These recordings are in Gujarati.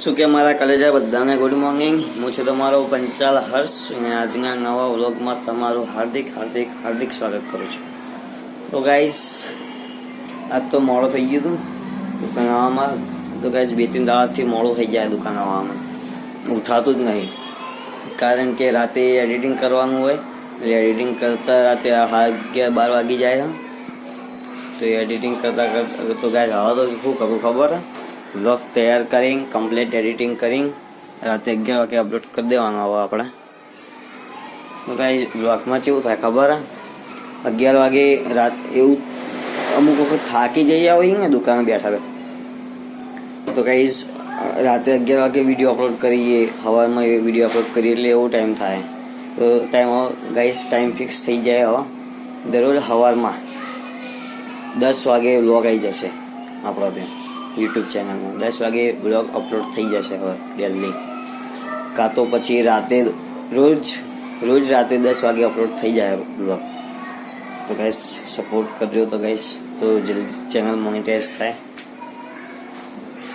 શું કે મારા કલેજા બધાને ગુડ મોર્નિંગ. હું છું તમારો પંચાલ હર્ષ અને આજના નવા વ્લોગમાં તમારું હાર્દિક હાર્દિક હાર્દિક સ્વાગત કરું છું. તો ગાઈસ આજ તો મોડું થઈ ગયું હતું દુકાન આવવામાં. તો ગાઈસ 2-3 દાડાથી મોડું થઈ જાય દુકાન આવવામાં, ઉઠાતું જ નહીં. કારણ કે રાતે એડિટિંગ કરવાનું હોય એટલે એડિટિંગ કરતાં રાતે 11-12 વાગી જાય. તો એડિટિંગ કરતાં તો ગાઈસ હવે તો શું કરું ખબર હે, વ્લોગ તૈયાર કરીને કમ્પ્લીટ એડિટિંગ કરીને રાતે 11 વાગે અપલોડ કરી દેવાનો હવે આપણે. તો ગાઈસ વ્લોગમાં કેવું થાય ખબર હે, 11 વાગે રાત એવું અમુક વખત થાકી જઈએ હોય ને દુકાને બેઠા. તો ગાઈસ રાતે 11 વાગે વિડીયો અપલોડ કરીએ, સવારમાં વિડીયો અપલોડ કરીએ એટલે એવો ટાઈમ થાય. તો ટાઈમ ફિક્સ થઈ જાય. હવે દરરોજ સવારમાં 10 વાગે વ્લોગ આવી જશે આપણો ત્યાં યુટ્યુબ ચેનલમાં. 10 વાગે બ્લોગ અપલોડ થઈ જશે હવે ડેલી. કાં તો પછી રાતે રોજ રાતે 10 વાગે અપલોડ થઈ જાય બ્લોગ. તો ગાઈસ સપોર્ટ કરજો. તો ગાઈસ તો જલ્દી ચેનલ મોનેટાઈઝ થાય.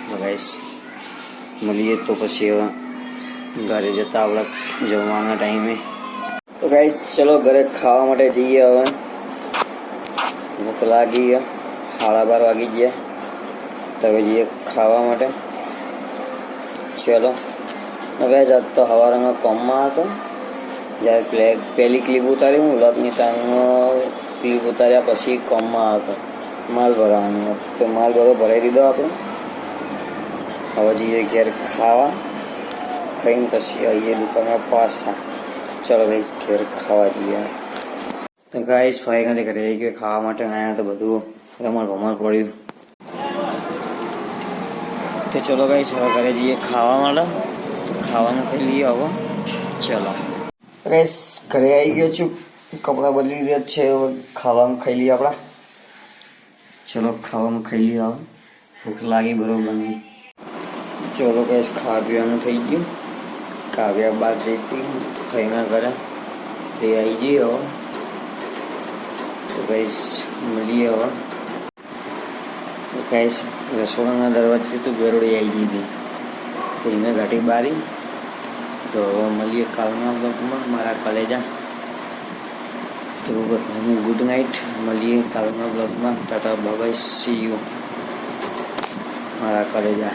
તો ગાઈસ મળીએ તો પછી હવે ઘરે જતા આપણે જમવાના ટાઈમે. તો ગાઈસ ચલો ઘરે ખાવા માટે જઈએ. હવે ભૂખ લાગી, 12:30 વાગી ગયા. તો હવે જઈએ ખાવા માટે. ચલો હવે આજ તો સવારમાં કોમમાં હતો. જ્યારે પહેલી ક્લિપ ઉતારી હું વ્લોગની ટાઈમમાં ક્લિપ ઉતાર્યા પછી કોમમાં હતો માલ ભરવાનો. તો માલ બધો ભરાઈ દીધો આપણે. હવે જઈએ ઘેર ખાવા. ખાઈને પછી આવીએ દુકાનમાં પાછા. ચલો ગાઈસ ઘેર ખાવા જઈએ. તો ગાઈસ ફાઇનલી ઘરે આવી ગયો ખાવા માટે. અહીંયા તો બધું રમણ પડ્યું. તો ચલો ગાઈસ હવે ઘરે જઈએ ખાવા માટે. તો ખાવાનું ખાઈ લઈએ હવે. ચલો ગાઈસ ઘરે આવી ગયો છું, કપડાં બદલી રહ્યા છે. હવે ખાવાનું ખાઈ લઈએ આપણા. ચલો ખાવાનું ખાઈ લઈએ હવે. ભૂખ લાગી બરોબરની. ચલો ગાઈસ ખાવા પીવાનું થઈ ગયું. કાવ્યા બહાર જઈ હતી થઈને ઘરે તે આવી જઈએ હવે. તો ગાઈસ મળીએ હવે. ગાઈસ રસોડાના દરવાજથી તો ગરોળી આવી ગઈ હતી, એને ઘાટી બારી. તો હવે મળીએ કાલના બ્લોગમાં મારા કલેજા. તો બધાને ગુડ નાઇટ. મળીએ કાલના બ્લોગમાં. Tata bye bye, C you મારા કલેજા.